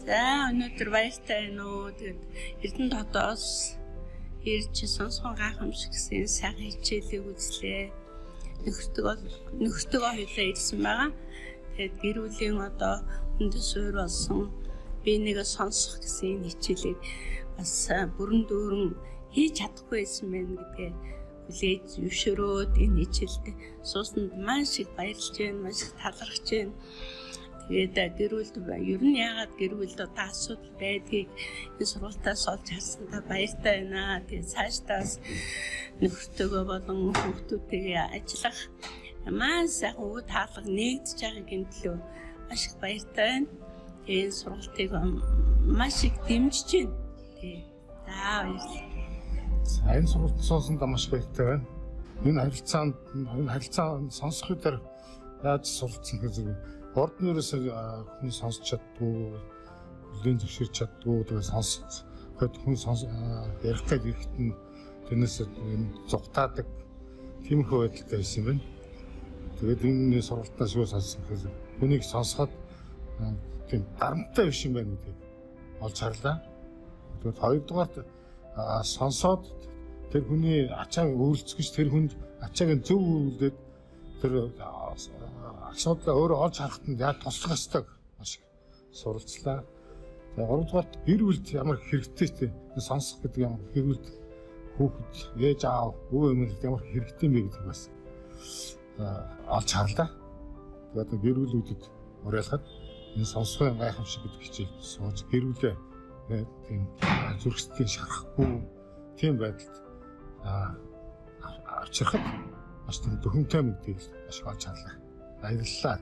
За өнөөдөр баяртай байна уу. Тэгээд Эрдэнэ хотоос ирж сонсгон гайхамшиг гэсэн сайхан хичээлийг үзлээ. Нөхөртөө хоёулаа ирсэн байгаа. Тэгээд гэр бүлийн одоо хүндэс суурь болсон би нэгэ сонсох гэсэн энэ хичээлийг бас бүрэн дүүрэн хийж чадахгүй байсан байна гэдгээ хүлээж зөвшөөрөөд энэ хичээлд суусанд маш их баярлж байна, маш их талархаж байна. Тэгээд гэр бүлд ер нь яагаад гэр бүлд одоо асуудал байдгийг энэ сургалтаас олж харсандаа баяртай байна. Тэгээд цаашдаас нөхөртөөгөө болон хүүхдүүдтэйгээ ажиллах маш сайхан үе таалга нэгдэж байгаа гэмтлөө маш их баяртай байна. Энэ сургалтыг маш их дэмжиж байна. За баярлалаа. Энэ сургалт сонсонд маш баяртай байна. Энэ харилцаанд сонсох үедэр яаж суралцсан гэж орднороос хүн сонсч чаддгүй, хүлээн зөвшөөрч чаддгүй, тэгээ сонсох хүн ярих гэж ирэхэд нь тэрнээс зугатаадаг тиймэрхүү байдалтай байсан юм байна. Тэгээд энэ сургалтаас юу сонссон гэхээр хүнийг сонсоход тийм дарамттай биш юм байна гэдгийг олж харлаа. Тэгээд хоёрдугаарт сонсоод тэр хүний ачааг өөрлөцгөж тэр хүнд ачааг зөв үйлдээд тэр асуудлаа өөрөө олж харахад нь яаж туслах ёстойг маш их суралцлаа. За гуравдугаарт гэр бүлд ямар хэрэгтэй те сонсох гэдэг ямар гэр бүлд хүүхэд ээж аав өвөө эмээгт ямар хэрэгтэй юм бэ гэдэг бас олж харлаа. Тэгээд гэр бүлүүдэд уриалахад энэ сонсгын гайхамшиг гэдэг хичээл сууж гэр бүлээ тийм зүрхсэтийн шарахгүй тийм байдалд авчрахад маш тийм дөхөнтэй мэдээлэл маш олж харлаа. Баярлалаа.